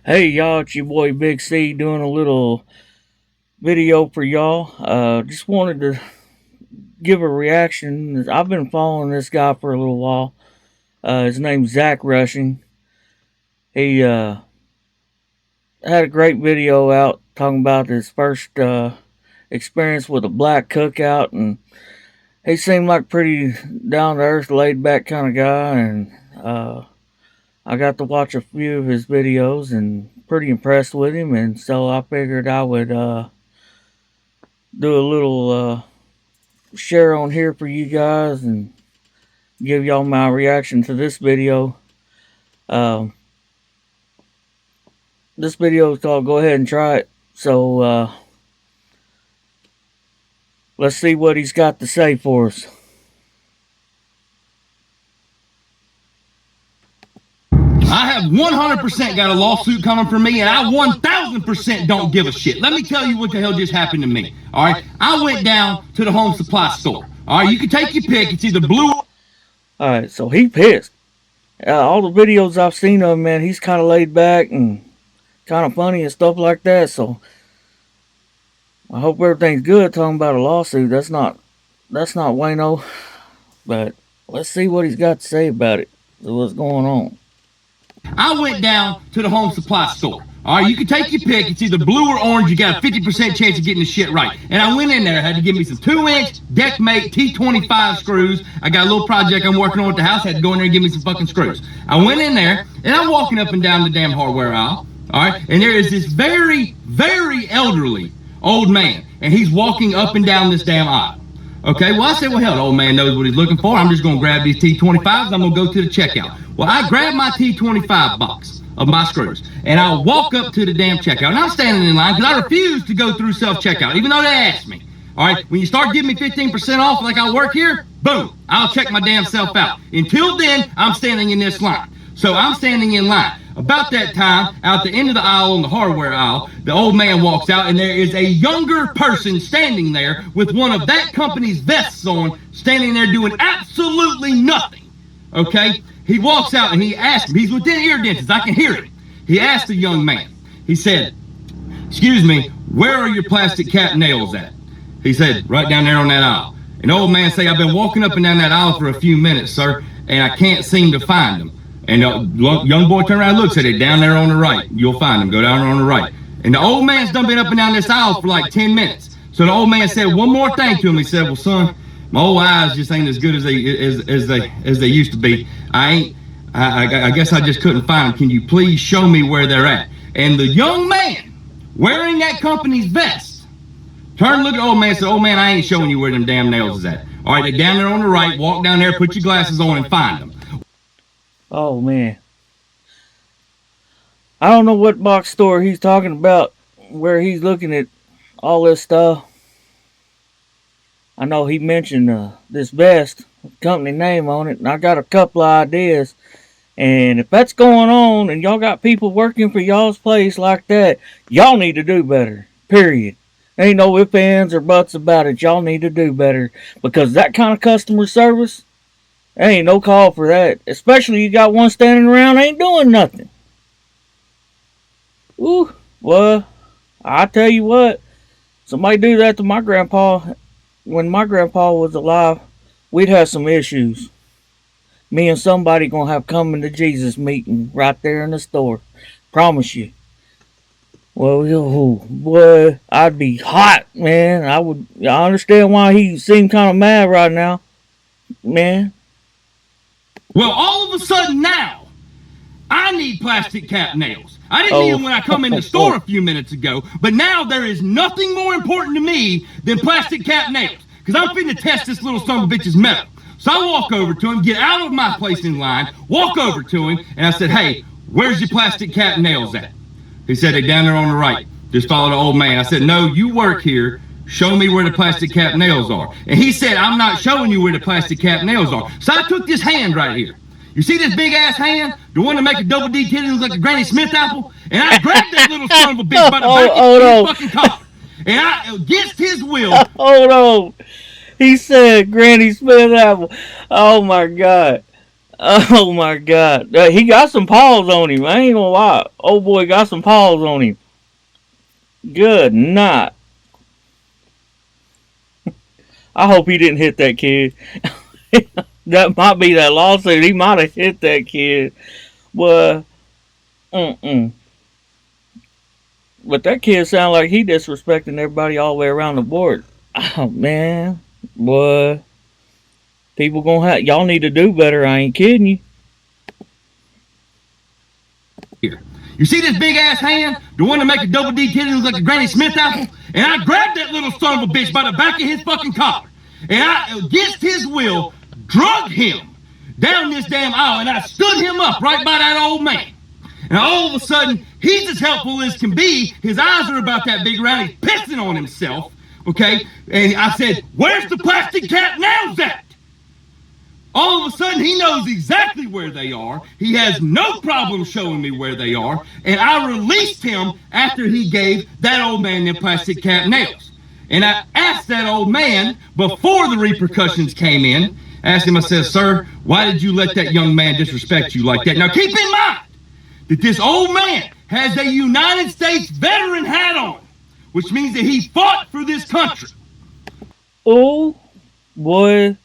Hey y'all, it's your boy Big C doing a little video for y'all. Just wanted to give a reaction. I've been following this guy for a little while. His name's Zach Rushing. He had a great video out talking about his first experience with a black cookout, and he seemed like pretty down to earth, laid back kind of guy. And I got to watch a few of his videos and pretty impressed with him, and so I figured I would do a little share on here for you guys and give y'all my reaction to this video. Um, this video is called Go Ahead and Try It. So let's see what he's got to say for us. I have 100% got a lawsuit coming for me, and I 1,000% don't give a shit. Let me tell you what the hell just happened to me. All right, I went down to the home supply store. All right, you can take your pick. It's either blue. All right, so he pissed. All the videos I've seen of him, man, he's kind of laid back and kind of funny and stuff like that. So I hope everything's good. Talking about a lawsuit, that's not Wayno. But let's see what he's got to say about it. What's going on? I went down to the home supply store. All right, you can take your pick. It's either blue or orange. You got a 50% chance of getting the shit right. And I went in there, had to give me some 2-inch Deckmate T25 screws. I got a little project I'm working on at the house. Had to go in there and give me some fucking screws. I went in there, and I'm walking up and down the damn hardware aisle. All right, and there is this very, very elderly old man, and he's walking up and down this damn aisle. Okay, well, I said, well, hell, the old man knows what he's looking for. I'm just going to grab these T25s. I'm going to go to the checkout. Well, I grabbed my T25 box of my screws, and I walk up to the damn checkout. And I'm standing in line because I refuse to go through self-checkout, even though they asked me. All right, when you start giving me 15% off like I work here, boom, I'll check my damn self out. Until then, I'm standing in this line. So I'm standing in line. About that time, out the end of the aisle on the hardware aisle, the old man walks out, and there is a younger person standing there with one of that company's vests on, standing there doing absolutely nothing. Okay? He walks out and he asks him, he's within ear distance, I can hear it. He asked the young man, he said, "Excuse me, where are your plastic cap nails at?" He said, "Right down there on that aisle." And the old man say, "I've been walking up and down that aisle for a few minutes, sir, and I can't seem to find them." And the young boy turned around and looked, said, "They're down there on the right. You'll find them. Go down there on the right." And the old man's done been up and down this aisle for like 10 minutes. So the old man said one more thing to him. He said, "Well, son, my old eyes just ain't as good as they used to be. I guess I just couldn't find them. Can you please show me where they're at?" And the young man, wearing that company's vest, turned and looked at the old man and said, "Old man, I ain't showing you where them damn nails is at. All right, they're down there on the right. Walk down there, put your glasses on, and find them." Oh man, I don't know what box store he's talking about where he's looking at all this stuff. I know he mentioned this vest, company name on it, and I got a couple of ideas. And if that's going on and y'all got people working for y'all's place like that, y'all need to do better. Period. Ain't no ifs, ands, or buts about it. Y'all need to do better. Because that kind of customer service, there ain't no call for that. Especially you got one standing around ain't doing nothing. Ooh, well, I tell you what, somebody do that to my grandpa. When my grandpa was alive, we'd have some issues. Me and somebody gonna have coming to Jesus meeting right there in the store. Promise you. Well, boy, I'd be hot, man. I understand why he seemed kind of mad right now, man. Well, all of a sudden now, I need plastic cap nails. I didn't need them when I come in the store a few minutes ago, but now there is nothing more important to me than plastic cap nails, because I'm finna test this little son of a bitch's metal. So I walk over to him, get out of my place in line, walk over to him, and I said, "Hey, where's your plastic cap nails at?" He said, "They're down there on the right. Just follow the old man." I said, "No, you work here. Show me where the plastic cap nails are." And he said, "I'm not showing you where the plastic cap nails are." So I took this hand right here. You see this big ass hand? The one that make a double D titty look like a Granny Smith apple? And I grabbed that little son of a bitch by the back of his fucking collar. And I, against his will. Hold on. He said Granny Smith apple. Oh my God. Oh my God, he got some paws on him. I ain't gonna lie, old boy got some paws on him. Good night. I hope he didn't hit that kid. That might be that lawsuit. He might have hit that kid. But, mm-mm. But that kid sound like he disrespecting everybody all the way around the board. Oh, man. Boy. People gonna have... Y'all need to do better. I ain't kidding you. Here. You see this big ass hand? The one that make a double D titty look like a Granny Smith apple? And I grabbed that little son of a bitch by the back of his fucking collar. And I, against his will, drug him down this damn aisle, and I stood him up right by that old man. And all of a sudden, he's as helpful as can be. His eyes are about that big around. He's pissing on himself. Okay? And I said, where's the plastic cap nails at? All of a sudden, he knows exactly where they are. He has no problem showing me where they are. And I released him after he gave that old man them plastic cap nails. And I asked that old man, before the repercussions came in, asked him, I said, sir, why did you let that young man disrespect you like that? Now, keep in mind that this old man has a United States veteran hat on, which means that he fought for this country. Oh, boy.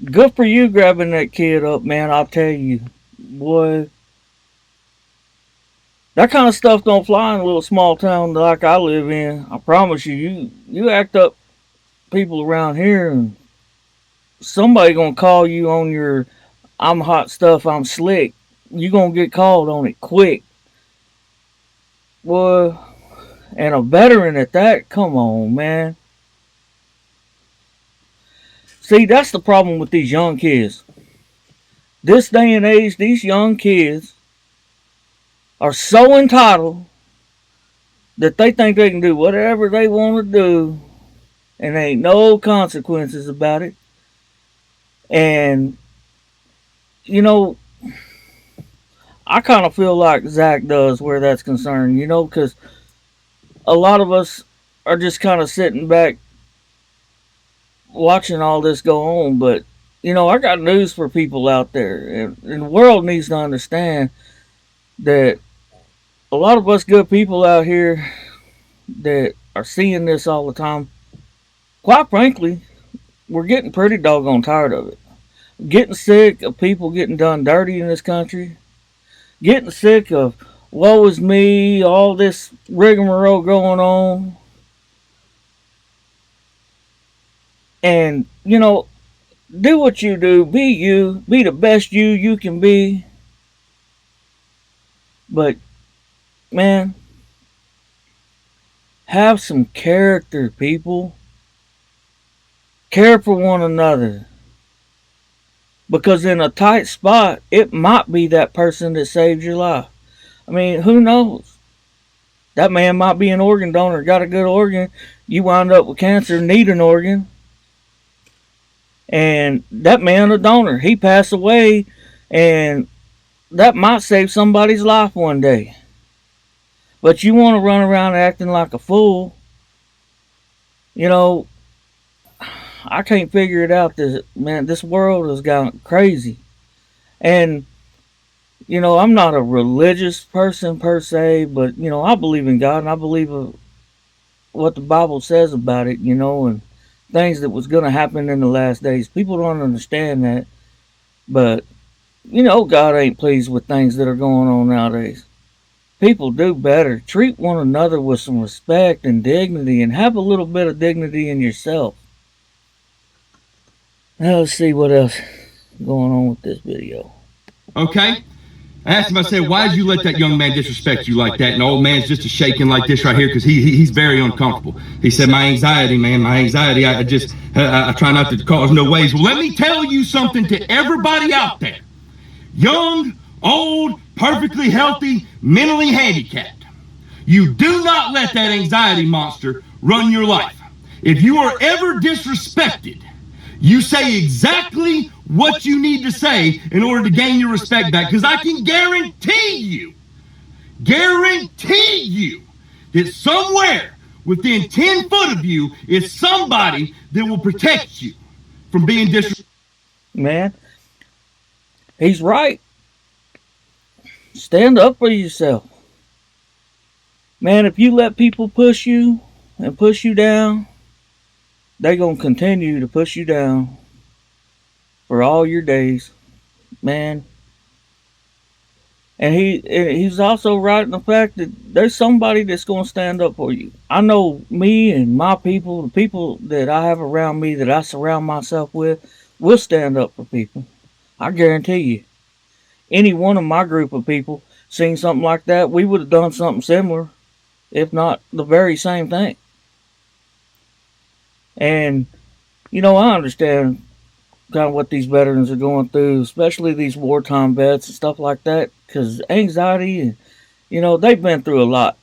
Good for you grabbing that kid up, man. I'll tell you. Boy. That kind of stuff don't fly in a little small town like I live in. I promise you. You act up people around here and somebody gonna call you on your I'm hot stuff, I'm slick. You gonna get called on it quick. Boy. And a veteran at that? Come on, man. See, that's the problem with these young kids. This day and age, these young kids are so entitled that they think they can do whatever they want to do and there ain't no consequences about it. And, you know, I kind of feel like Zach does where that's concerned, you know, because a lot of us are just kind of sitting back watching all this go on. But, you know, I got news for people out there. And the world needs to understand that a lot of us good people out here that are seeing this all the time, quite frankly, we're getting pretty doggone tired of it. Getting sick of people getting done dirty in this country. Getting sick of woe is me, all this rigmarole going on. And, you know, do what you do. Be you. Be the best you can be. But, man, have some character, people. Care for one another. Because in a tight spot, it might be that person that saved your life. I mean, who knows? That man might be an organ donor, got a good organ. You wind up with cancer, need an organ. And that man a donor. He passed away, and that might save somebody's life one day. But you want to run around acting like a fool. You know, I can't figure it out. This world has gone crazy. And, you know, I'm not a religious person per se, but, you know, I believe in God and I believe what the Bible says about it, you know, and things that was going to happen in the last days. People don't understand that. But, you know, God ain't pleased with things that are going on nowadays. People do better. Treat one another with some respect and dignity and have a little bit of dignity in yourself. Now let's see what else is going on with this video. Okay? I asked him, I said, why did you let that young man disrespect you like that? And the old man's just shaking like this right here because he's very uncomfortable. He said, my anxiety, man, my anxiety, I try not to cause no waves. Well, let me tell you something to everybody out there. Young, old, perfectly healthy, mentally handicapped. You do not let that anxiety monster run your life. If you are ever disrespected, you say exactly what you need to say in order to gain your respect back. Because I can guarantee you that somewhere within 10 foot of you is somebody that will protect you from being disrespectful. Man, he's right. Stand up for yourself. Man, if you let people push you and push you down, they're going to continue to push you down for all your days. Man. And he's also right in the fact that there's somebody that's going to stand up for you. I know me and my people, the people that I have around me, that I surround myself with, will stand up for people. I guarantee you. Any one of my group of people seen something like that, we would have done something similar, if not the very same thing. And, you know, I understand kind of what these veterans are going through, especially these wartime vets and stuff like that, because anxiety and, you know, they've been through a lot.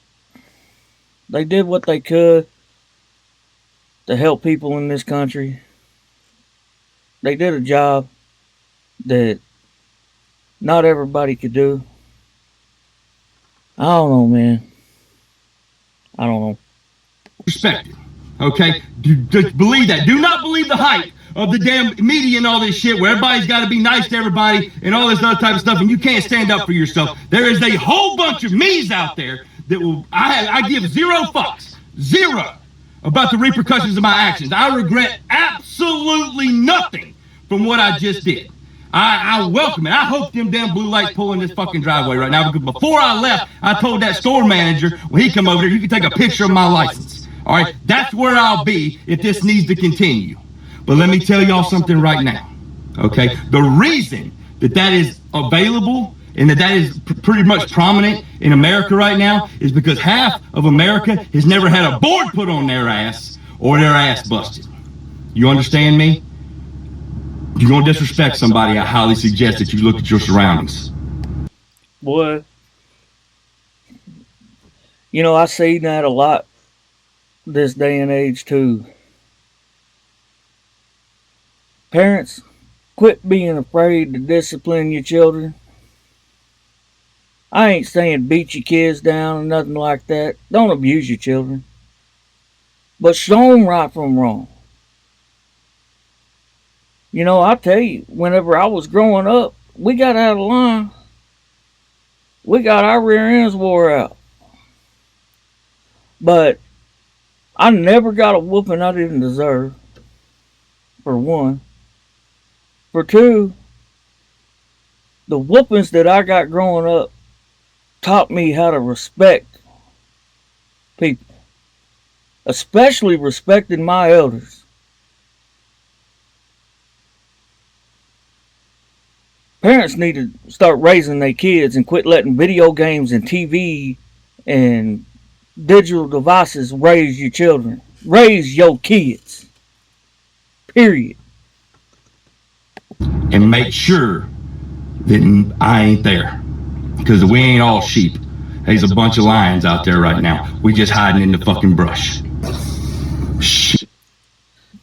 They did what they could to help people in this country. They did a job that not everybody could do. I don't know, man. I don't know. Respected. Okay? Just believe that. Do not believe the hype of the damn media and all this shit where everybody's got to be nice to everybody and all this other type of stuff, and you can't stand up for yourself. There is a whole bunch of me's out there that will, I give zero fucks, zero, about the repercussions of my actions. I regret absolutely nothing from what I just did. I welcome it. I hope them damn blue lights pull in this fucking driveway right now, because before I left, I told that store manager when he come over there, you can take a picture of my license. All right, that's where I'll be if this needs to continue. But let me tell y'all something right now, okay? The reason that is available and that is pretty much prominent in America right now is because half of America has never had a board put on their ass or their ass busted. You understand me? If you're going to disrespect somebody, I highly suggest that you look at your surroundings. Boy, you know, I see that a lot this day and age too. Parents, quit being afraid to discipline your children. I ain't saying beat your kids down or nothing like that. Don't abuse your children. But show them right from wrong. You know, I tell you, whenever I was growing up, we got out of line. We got our rear ends wore out. But I never got a whooping I didn't deserve, for one. For two, the whoopings that I got growing up taught me how to respect people, especially respecting my elders. Parents need to start raising their kids and quit letting video games and TV and digital devices raise your children. Raise your kids. Period. And make sure that I ain't there, because we ain't all sheep. There's a bunch of lions out there right now. We just hiding in the fucking brush. Shit.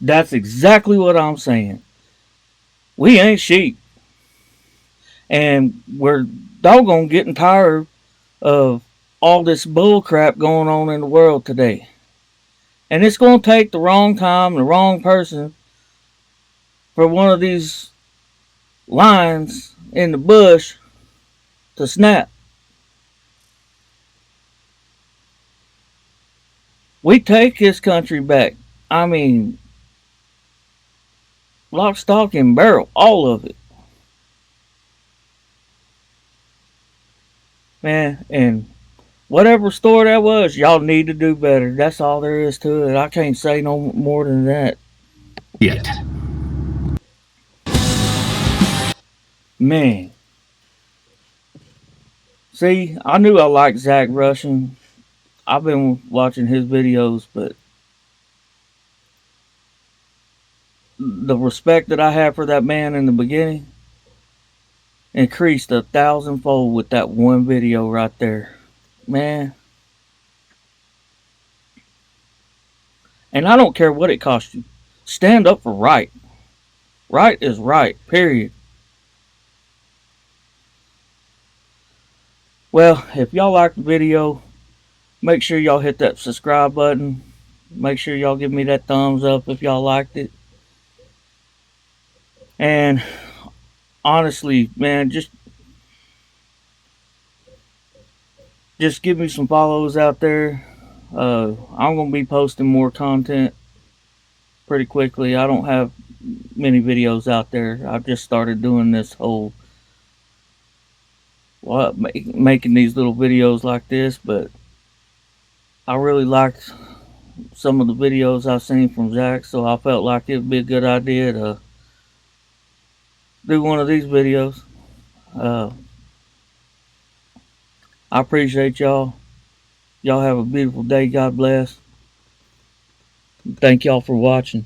That's exactly what I'm saying. We ain't sheep. And we're doggone getting tired of all this bull crap going on in the world today. And it's going to take the wrong time and the wrong person for one of these lions in the bush to snap. We take this country back. I mean, lock, stock, and barrel. All of it. Man, and whatever store that was, y'all need to do better. That's all there is to it. I can't say no more than that. Yet. Man. See, I knew I liked Zach Russian. I've been watching his videos, but the respect that I had for that man in the beginning increased 1,000-fold with that one video right there. Man. And I don't care what it costs you. Stand up for right. Right is right. Period. Well, if y'all like the video, make sure y'all hit that subscribe button. Make sure y'all give me that thumbs up if y'all liked it. And honestly, man, just give me some follows out there. I'm gonna be posting more content pretty quickly. I don't have many videos out there. I've just started doing this whole making these little videos like this, but I really liked some of the videos I've seen from Zach, so I felt like it would be a good idea to do one of these videos. Uh, I appreciate y'all. Y'all have a beautiful day. God bless. Thank y'all for watching.